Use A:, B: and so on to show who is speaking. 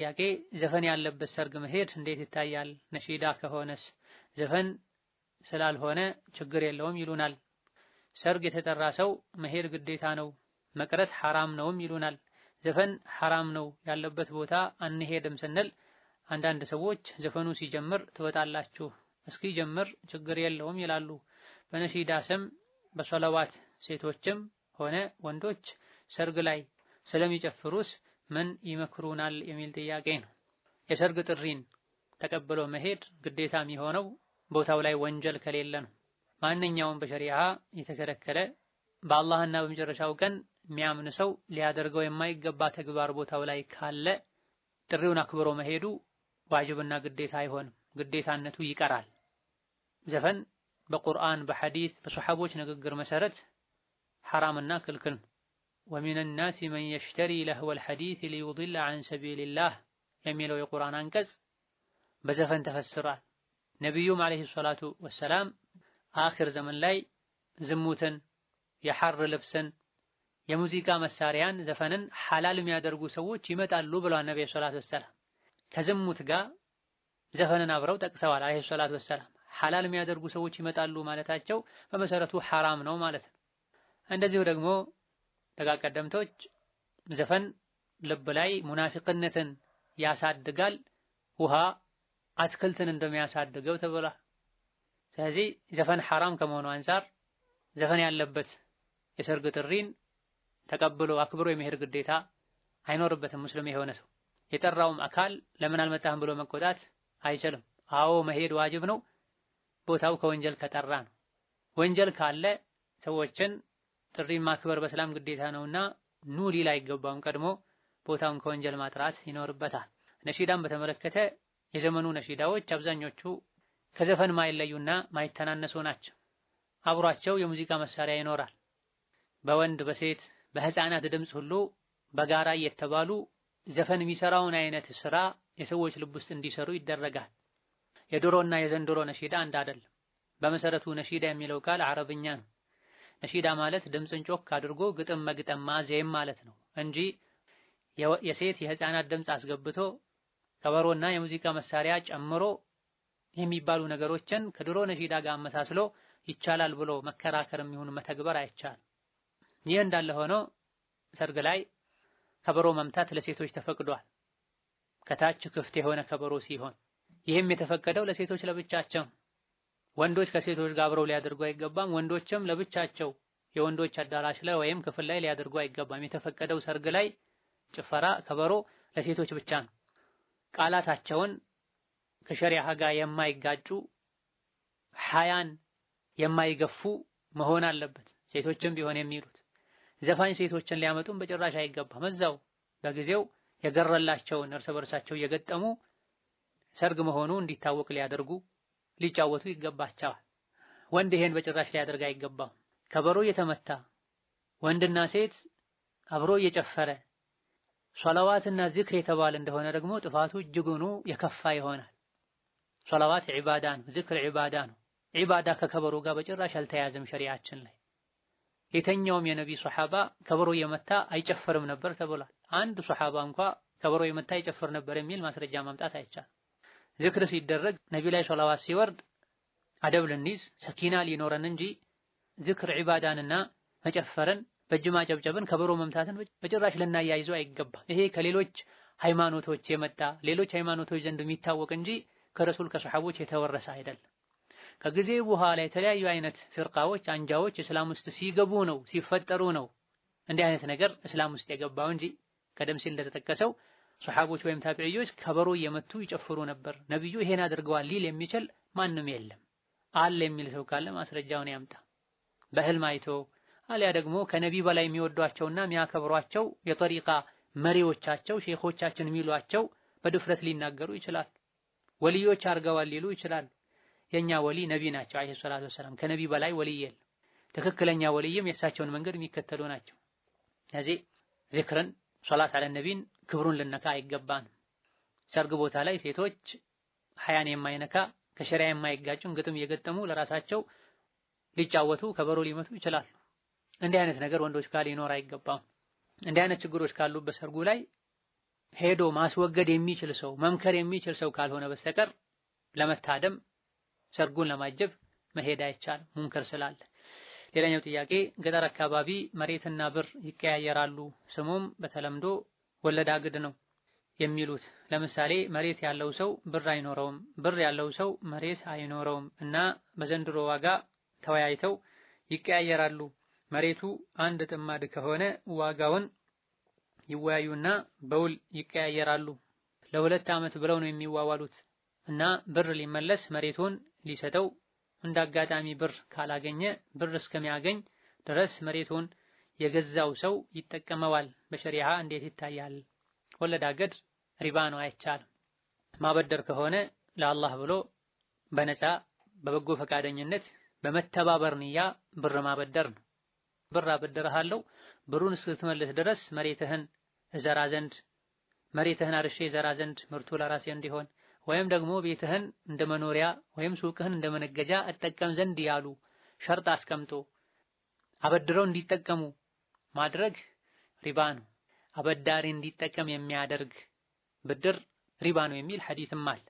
A: ጥያቄ ዘፈን ያለበት ሰርግ መሄድ እንዴት ይታያል? ነሺዳ ከሆነስ? ዘፈን ስላልሆነ ችግር የለውም ይሉናል። ሰርግ የተጠራ ሰው መሄድ ግዴታ ነው፣ መቅረት ሐራም ነውም ይሉናል። ዘፈን ሐራም ነው ያለበት ቦታ አንሄድም ስንል አንዳንድ ሰዎች ዘፈኑ ሲጀምር ትወጣላችሁ እስኪጀምር ችግር የለውም ይላሉ። በነሺዳ ስም በሰለዋት ሴቶችም ሆነ ወንዶች ሰርግ ላይ ስለሚጨፍሩስ ምን ይመክሩናል የሚል ጥያቄ ነው። የሰርግ ጥሪን ተቀብሎ መሄድ ግዴታ የሚሆነው ቦታው ላይ ወንጀል ከሌለ ነው። ማንኛውም በሸሪዓ የተከለከለ በአላህና በመጨረሻው ቀን የሚያምን ሰው ሊያደርገው የማይገባ ተግባር ቦታው ላይ ካለ ጥሪውን አክብሮ መሄዱ ዋጅብና ግዴታ አይሆንም፣ ግዴታነቱ ይቀራል። ዘፈን በቁርአን በሐዲስ በሰሐቦች ንግግር መሰረት ሐራምና ክልክል ነው። ወሚነ ናሲ መን የሽተሪ ለህወል ሐዲስ ሊዩድለ ዐን ሰቢልላህ የሚለው የቁርአን አንቀጽ በዘፈን ተፈስሯል። ነቢዩም ዓለይሂ ሰላቱ ወሰላም አኺር ዘመን ላይ ዝሙትን፣ የሐር ልብስን፣ የሙዚቃ መሳሪያን፣ ዘፈንን ሐላል የሚያደርጉ ሰዎች ይመጣሉ ብለዋል ነብዩ ሰለላሁ ዐለይሂ ወሰለም። ከዝሙት ጋር ዘፈንን አብረው ጠቅሰዋል ዓለይሂ ሰላቱ ወሰላም። ሐላል የሚያደርጉ ሰዎች ይመጣሉ ማለታቸው በመሰረቱ ሐራም ነው ማለት ነው። እንደዚሁ ደግሞ ደጋ ቀደምቶች ዘፈን ልብ ላይ ሙናፊቅነትን ያሳድጋል፣ ውሃ አትክልትን እንደሚያሳድገው ተብሏል። ስለዚህ ዘፈን ሐራም ከመሆኑ አንፃር ዘፈን ያለበት የሰርግ ጥሪን ተቀብሎ አክብሮ የመሄድ ግዴታ አይኖርበትም። ሙስሊም የሆነ ሰው የጠራውም አካል ለምን አልመጣህም ብሎ መቆጣት አይችልም። አዎ መሄድ ዋጅብ ነው፣ ቦታው ከወንጀል ከጠራ ነው። ወንጀል ካለ ሰዎችን ጥሪ ማክበር በሰላም ግዴታ ነውና ኑ ሊል አይገባም። ቀድሞ ቦታውን ከወንጀል ማጥራት ይኖርበታል። ነሺዳን በተመለከተ የዘመኑ ነሺዳዎች አብዛኞቹ ከዘፈን ማይለዩና ማይተናነሱ ናቸው። አብሯቸው የሙዚቃ መሳሪያ ይኖራል። በወንድ በሴት በህፃናት ድምፅ ሁሉ በጋራ እየተባሉ ዘፈን የሚሰራውን አይነት ስራ የሰዎች ልብ ውስጥ እንዲሰሩ ይደረጋል። የድሮና የዘንድሮ ነሺዳ አንድ አይደለም። በመሰረቱ ነሺዳ የሚለው ቃል አረብኛ ነው። ነሺዳ ማለት ድምፅን ጮክ አድርጎ ግጥም መግጠም ማዜም ማለት ነው እንጂ የሴት የህፃናት ድምፅ አስገብቶ ከበሮና የሙዚቃ መሳሪያ ጨምሮ የሚባሉ ነገሮችን ከድሮ ነሺዳ ጋር አመሳስሎ ይቻላል ብሎ መከራከር የሚሆን መተግበር አይቻልም። ይህ እንዳለ ሆኖ ሰርግ ላይ ከበሮ መምታት ለሴቶች ተፈቅዷል። ከታች ክፍት የሆነ ከበሮ ሲሆን ይህም የተፈቀደው ለሴቶች ለብቻቸው። ወንዶች ከሴቶች ጋር አብረው ሊያደርጉ አይገባም። ወንዶችም ለብቻቸው የወንዶች አዳራሽ ላይ ወይም ክፍል ላይ ሊያደርጉ አይገባም። የተፈቀደው ሰርግ ላይ ጭፈራ፣ ከበሮ ለሴቶች ብቻ ነው። ቃላታቸውን ከሸሪዓ ጋር የማይጋጩ ሐያን የማይገፉ መሆን አለበት። ሴቶችም ቢሆን የሚሉት ዘፋኝ ሴቶችን ሊያመጡም በጭራሽ አይገባም። እዛው በጊዜው የገረላቸውን እርስ በርሳቸው እየገጠሙ ሰርግ መሆኑ እንዲታወቅ ሊያደርጉ ሊጫወቱ ይገባቸዋል። ወንድ ይሄን በጭራሽ ሊያደርግ አይገባም። ከበሮ እየተመታ ወንድና ሴት አብሮ እየጨፈረ ሶላዋትና ዚክር የተባለ እንደሆነ ደግሞ ጥፋቱ እጅጉኑ የከፋ ይሆናል። ሶላዋት ዒባዳ ነው፣ ዚክር ዒባዳ ነው። ዒባዳ ከከበሮ ጋር በጭራሽ አልተያዘም ሸሪዓችን ላይ። የተኛውም የነቢ ሷሐባ ከበሮ እየመታ አይጨፍርም ነበር ተብሏል። አንድ ሷሐባ እንኳ ከበሮ እየመታ አይጨፍር ነበር የሚል ማስረጃ ማምጣት አይቻልም። ዚክር ሲደረግ ነቢ ላይ ሶላዋት ሲወርድ አደብ ልንይዝ ሰኪና ሊኖረን እንጂ ዚክር ዒባዳንና መጨፈርን በእጅ ማጨብጨብን ከበሮ መምታትን በጭራሽ ልናያይዘው አይገባም። ይሄ ከሌሎች ሃይማኖቶች የመጣ ሌሎች ሃይማኖቶች ዘንድ የሚታወቅ እንጂ ከረሱል ከሰሐቦች የተወረሰ አይደለም። ከጊዜ በኋላ የተለያዩ አይነት ፍርቃዎች አንጃዎች እስላም ውስጥ ሲገቡ ነው ሲፈጠሩ ነው እንዲህ አይነት ነገር እስላም ውስጥ የገባው እንጂ ቀደም ሲል እንደተጠቀሰው ሰሐቦች ወይም ታቢዒዎች ከበሮ እየመቱ ይጨፍሩ ነበር፣ ነብዩ ይሄን አድርገዋል ሊል የሚችል ማንም የለም። አለ የሚል ሰው ካለ ማስረጃውን ያምጣ። በህልም አይቶ አሊያ ደግሞ ከነቢ በላይ የሚወዷቸውና የሚያከብሯቸው የጠሪቃ መሪዎቻቸው ሼኾቻችን የሚሏቸው በድፍረት ሊናገሩ ይችላል። ወልዮች አድርገዋል ሊሉ ይችላል። የኛ ወሊ ነቢ ናቸው አለይሂ ሰላቱ ወሰላም። ከነቢ በላይ ወሊ የለም። ትክክለኛ ወልይም የእሳቸውን መንገድ የሚከተሉ ናቸው። ስለዚህ ዚክርን ሶላት አለ ነቢን ክብሩን ልነካ አይገባንም። ሰርግ ቦታ ላይ ሴቶች ሐያን የማይነካ ከሸሪዓ የማይጋጩን ግጥም እየገጠሙ ለራሳቸው ሊጫወቱ ከበሮ ሊመቱ ይችላሉ። እንዲህ አይነት ነገር ወንዶች ጋር ሊኖር አይገባም። እንዲህ አይነት ችግሮች ካሉበት ሰርጉ ላይ ሄዶ ማስወገድ የሚችል ሰው መምከር የሚችል ሰው ካልሆነ በስተቀር ለመታደም ሰርጉን ለማጀብ መሄድ አይቻልም፣ ሙንከር ስላለ። ሌላኛው ጥያቄ ገጠር አካባቢ መሬትና ብር ይቀያየራሉ፣ ስሙም በተለምዶ ወለድ አግድ ነው የሚሉት። ለምሳሌ መሬት ያለው ሰው ብር አይኖረውም፣ ብር ያለው ሰው መሬት አይኖረውም እና በዘንድሮ ዋጋ ተወያይተው ይቀያየራሉ። መሬቱ አንድ ጥማድ ከሆነ ዋጋውን ይወያዩና በውል ይቀያየራሉ። ለ2 ዓመት ብለው ነው የሚዋዋሉት እና ብር ሊመለስ መሬቱን ሊሰጠው እንዳጋጣሚ ብር ካላገኘ ብር እስከሚያገኝ ድረስ መሬቱን የገዛው ሰው ይጠቀመዋል። በሸሪዓ እንዴት ይታያል? ወለድ አገድ ሪባ ነው፣ አይቻልም። ማበደር ከሆነ ለአላህ ብሎ በነፃ በበጎ ፈቃደኝነት በመተባበር ንያ ብር ማበደር ነው። ብር አበድርሃለሁ ብሩን እስክትመልስ ድረስ መሬትህን እዘራ ዘንድ መሬትህን አርሼ እዘራ ዘንድ ምርቱ ለራሴ እንዲሆን ወይም ደግሞ ቤትህን እንደ መኖሪያ ወይም ሱቅህን እንደ መነገጃ እጠቀም ዘንድ ያሉ ሸርጥ አስቀምጦ አበድረው እንዲጠቀሙ ማድረግ ሪባ ነው። አበዳሪ እንዲጠቀም የሚያደርግ ብድር ሪባ ነው የሚል ሐዲስም አለ።